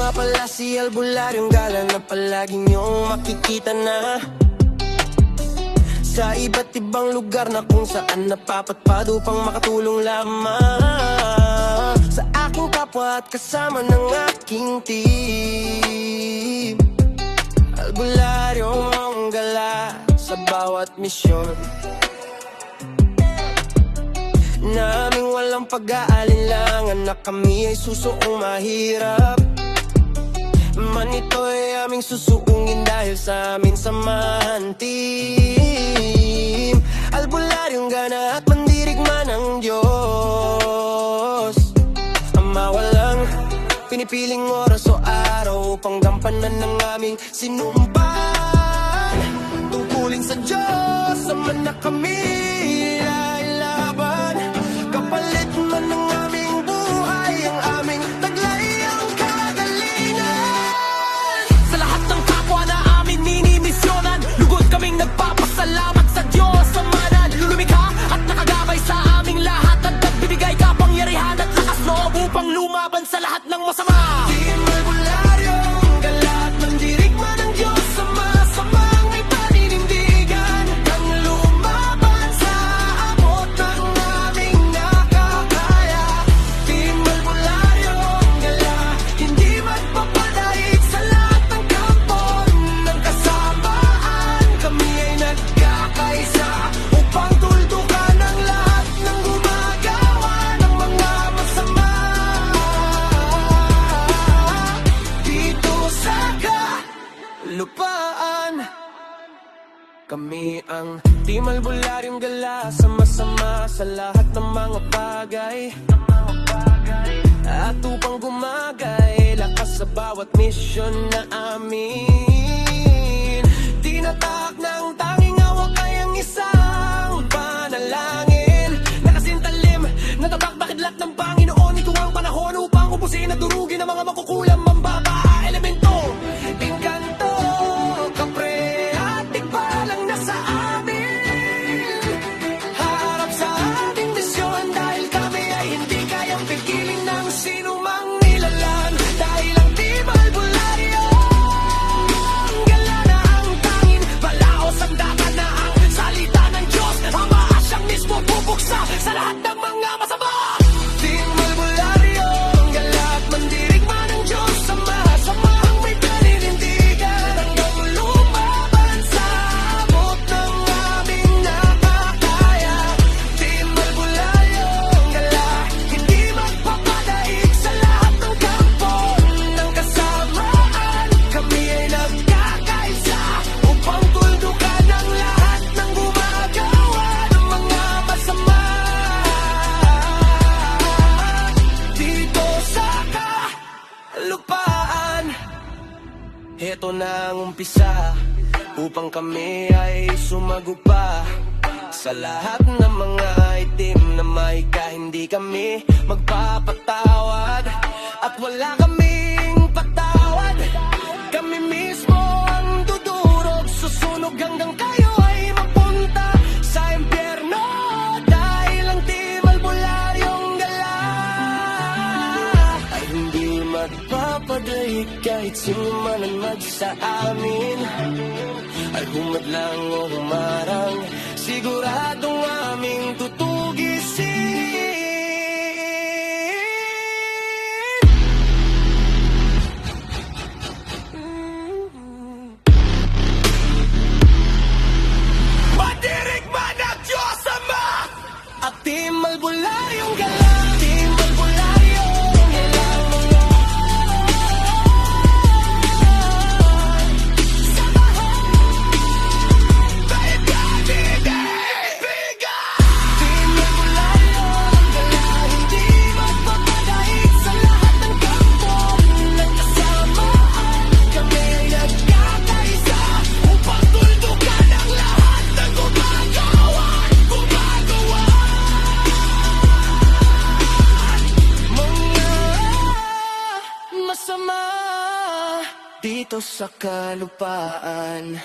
nga pala si Albularyong Gala na palagi niyong makikita na sa iba't ibang lugar na kung saan napapatpad upang makatulong lamang sa aking kapwa at kasama ng aking team. Albularyong Gala sa bawat misyon naming walang pag-aalinlangan na kami ay susuong mahirap. Man ito ay aming susuungin dahil sa amin samahan team. Albularyong Gana at mandirigma ng Diyos, Ama walang pinipiling oras o araw upang gampanan ng aming sinumpan. Tungkulin sa Diyos, sama na kami ay laban. Kapalit man ng aming buhay, ang aming taglay ang kagalingan. Sa lahat ng kapwa na amin minimisyonan, lugod kaming nagpapasalamat sa Diyos Ama na lumikha at nakagabay sa aming lahat at nagbibigay kapangyarihan at lakas loob upang lumaban sa lahat ng masama. Team Albularyong Gala at mandirigma ng Diyos, sama-samang may paninindigan ang lumaban sa abot ng aming nakakaya. Team Albularyong Gala, hindi magpapadaig sa lahat ng kampo ng kasamaan. Kami ay nagkakaisa upang tuldukan ang lahat ng gumagawa ng mga masama dito sa kalupaan. Kami ang Team Albularyong Gala, sama-sama sa lahat ng mga bagay at upang gumagay lakas sa bawat misyon na amin. Tinatak ng tanging hawak ay ang isang panalangin na kasintalim, natatak-bakidlat ng Panginoon. Ito ang panahon upang ubusin at durugin ang mga makukulam, mambaba, elemento, engkanto, kapre at tigbalang nasa amin. Harap sa ating misyon dahil kami ay hindi kayang pigilin ng sinumang nilalang. Dahil ang Team Albularyong Gala na ang tangin, balaos ang dagat na ang salita ng Diyos. Ama siyang mismo bubuksa sa lahat ng mga masama. Team Albularyong Gala at mandirigma ng Diyos, sama-samang may paninindigan hanggang lumaban sa abot ng aming nakakaya. Team Albularyong Gala, hindi magpapadaig sa lahat ng kampo ng kasamaan. Kami ay nagkakaisa upang tuldukan ang lahat ng gumagawa ng mga masama dito sa kalupaan. Heto na ang umpisa upang kami ay sumagupa sa lahat ng mga itim na may hindi kami magpapatawad at wala kaming patawad. Kami mismo ang dudurog, susunog hanggang kayo ay mapunta sa impyerno. Dahil ang Team Albularyong Gala ay hindi magpapadaig kahit sino man ang sa amin. Ay humadlang o humarang, siguradong aming tutugisin. Mandirigma ng Diyos Ama at Team Albularyong Gala. Team Albularyong Gala, mga Team Albularyong Gala, hindi magpapadaig sa lahat ng kampo ng kasamaan. Kami ay nagkakaisa upang tuldukan ang lahat ng gumagawa mga masama dito sa kalupaan.